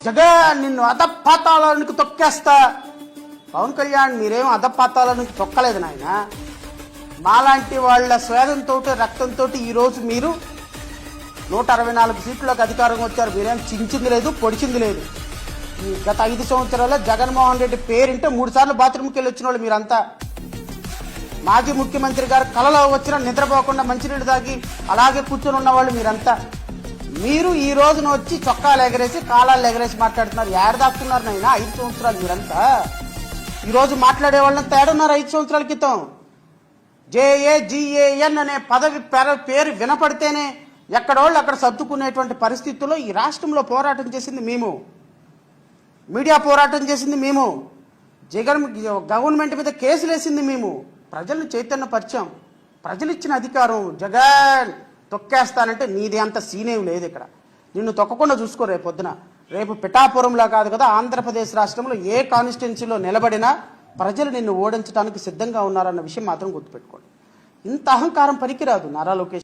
జగన్ నిన్ను అధపాతాళానికి తొక్కేస్తా. పవన్ కళ్యాణ్ మీరేం అధపాతాళానికి తొక్కలేదు నాయన. మాలాంటి వాళ్ళ స్వేదంతో రక్తంతో ఈరోజు మీరు 164 సీట్లకు అధికారం వచ్చారు. మీరేం చించింది లేదు, పొడిచింది లేదు. ఈ గత 5 సంవత్సరాల్లో జగన్మోహన్ రెడ్డి పేరింటే 3 సార్లు బాత్రూమ్కి వెళ్ళి వచ్చిన వాళ్ళు మీరంతా. మాజీ ముఖ్యమంత్రి గారు కలలో వచ్చినా నిద్రపోకుండా మంచినీళ్ళు తాగి అలాగే కూర్చొని ఉన్నవాళ్ళు మీరంతా. మీరు ఈ రోజున వచ్చి చొక్కాలు ఎగరేసి కాలాలు ఎగరేసి మాట్లాడుతున్నారు. ఏడ దాక్కున్నారు నైనా 5 సంవత్సరాలు మీరంతా. ఈరోజు మాట్లాడే వాళ్ళని తేడున్నారు 5 సంవత్సరాల క్రితం. JAGAN అనే పదవి పేరు వినపడితేనే ఎక్కడోళ్ళు అక్కడ సర్దుకునేటువంటి పరిస్థితుల్లో ఈ రాష్ట్రంలో పోరాటం చేసింది మేము, మీడియా పోరాటం చేసింది మేము, జగన్ గవర్నమెంట్ మీద కేసులు వేసింది మేము, ప్రజలను చైతన్యపరిచాం. ప్రజలు ఇచ్చిన అధికారం. జగన్ తొక్కేస్తానంటే నీది అంత సీనేం లేదు ఇక్కడ. నిన్ను తొక్కకుండా చూసుకో. రేపు పొద్దున రేపు పిఠాపురంలా కాదు కదా, ఆంధ్రప్రదేశ్ రాష్ట్రంలో ఏ కాన్స్టిట్యున్సీలో నిలబడినా ప్రజలు నిన్ను ఓడించడానికి సిద్ధంగా ఉన్నారన్న విషయం మాత్రం గుర్తుపెట్టుకోండి. ఇంత అహంకారం పనికిరాదు నారా లోకేష్.